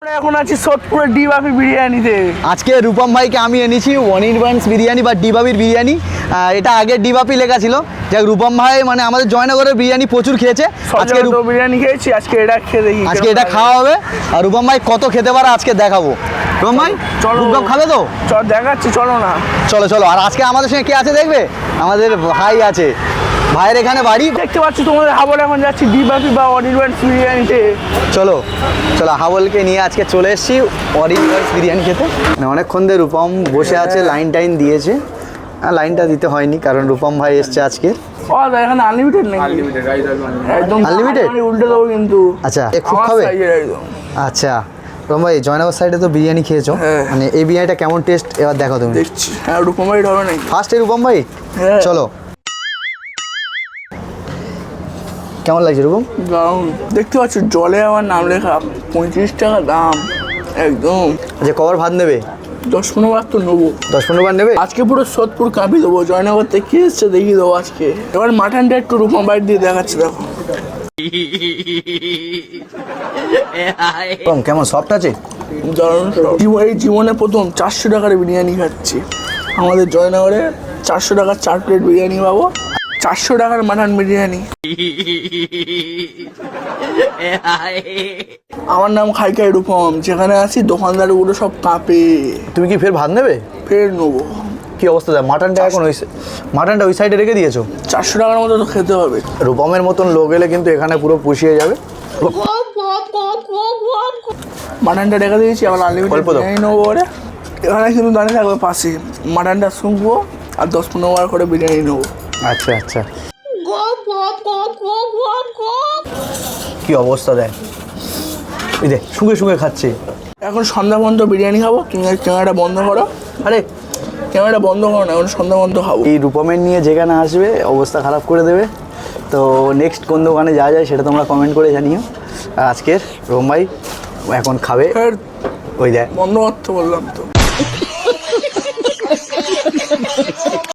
এখন আছি সোদপুরের ডিবাবি বিরিয়ানিতে। আজকে রূপম ভাইকে আমি এনেছি অনির্বাণস বিরিয়ানি বা ডিবাবির বিরিয়ানি। এটা আগে ডিবাপি লেখা ছিল। যাক, রূপম ভাই মানে আমাদের জয়নগরের বিরিয়ানি প্রচুর খেয়েছে। আজকে বিরিয়ানি খেয়েছি, আজকে এটা খেয়ে দেখি। আজকে এটা খাওয়া হবে। আর রূপম ভাই কত খেতে পারে আজকে দেখাবো। রূপম ভাই চলো, রূপম খাবে তো? চল দেখাচ্ছি, চলো না। চলো চলো। আর আজকে আমাদের সঙ্গে কে আছে দেখবে? আমাদের ভাই আছে। ভাইয়ের এখানে বাড়ি। দেখতে পাচ্ছি তোমাদের হাবল এখন যাচ্ছি ডিবাবি বা অনির্বাণস বিরিয়ানিতে। চলো চলো, হাবলকে নিয়ে আজকে চলে এসেছি অনির্বাণস বিরিয়ানি খেতে। মানে অনেকক্ষণ ধরে রূপম বসে আছে, লাইন টাইন দিয়েছে। লাইনটা দিতে হয়নি কারণ রূপম ভাই এসছে আজকে। ও এখানে আনলিমিটেড নেই? একদম আনলিমিটেড? উল্টে দেবো কিন্তু। আচ্ছা, খুব খাবে? আচ্ছা রূপম ভাই, জয়নগর সাইডে তো বিরিয়ানি খেয়েছো, মানে এই বিরিয়ানিটা কেমন টেস্ট এবার দেখো তুমি। দেখছি। হ্যাঁ, রূপম ভাই ধরো নাকি ফার্স্টে? রূপম ভাই চলো। কেমন লাগছে রূপম? দারুণ। দেখতে পাচ্ছ জলে আমার নাম লেখা, 35 টাকা দাম একদম। আচ্ছা, কবার ভাত নেবে? 10-15 বার তো নেবো। 10-15 বার নেবে? আজকে পুরো সোদপুর কাঁপিয়ে দেবো। জয়নগর থেকে কি এসছে দেখিয়ে দেবো আজকে। এবার মাটনটা একটু রূপম বাইট দিয়ে দেখাচ্ছে, দেখো কেমন সফট আছে? দারুণ। এই জীবনে প্রথম 400 টাকার বিরিয়ানি খাচ্ছি। আমাদের জয়নগরে 400 টাকার 4 প্লেট বিরিয়ানি পাবো, 400 টাকার মাটন বিরিয়ানি। আমার নাম খাইকাই রূপম, যেখানে আছি দোকানদারগুলো সব কাঁপে। তুমি কি ফের ভাত নেবে? ফের নেবো। কি অবস্থা? দেয় মাটনটা এখন মাটনটা ওই সাইডে রেখে দিয়েছো? 400 টাকার মতো তো খেতে হবে। রূপমের মতন লোক এলে কিন্তু এখানে পুরো পুষিয়ে যাবে। মাটনটা রেখে দিয়েছি, আবার আনলিমিটেড বিরিয়ানি নেবো। ওরে এখানে কিন্তু দাঁড়িয়ে থাকবে পাশে, মাটনটা শুকবো আর 10-15 বার করে বিরিয়ানি নেবো। আচ্ছা আচ্ছা। কি অবস্থা দেয়, এই দেখ শুকে শুকে খাচ্ছে। এখন সন্ধ্যা পর্যন্ত বিরিয়ানি খাবো। তুমি ক্যামেরাটা বন্ধ করো। আরে ক্যামেরাটা বন্ধ করো না, এখন সন্ধ্যা পর্যন্ত খাবো। এই রূপমের নিয়ে যেখানে আসবে অবস্থা খারাপ করে দেবে। তো নেক্সট কোন দোকানে যাওয়া যায় সেটা তোমরা কমেন্ট করে জানিও। আর আজকের রূপম ভাই এখন খাবে। ফের ওই দেখ বন্ধ করতে বললাম তো।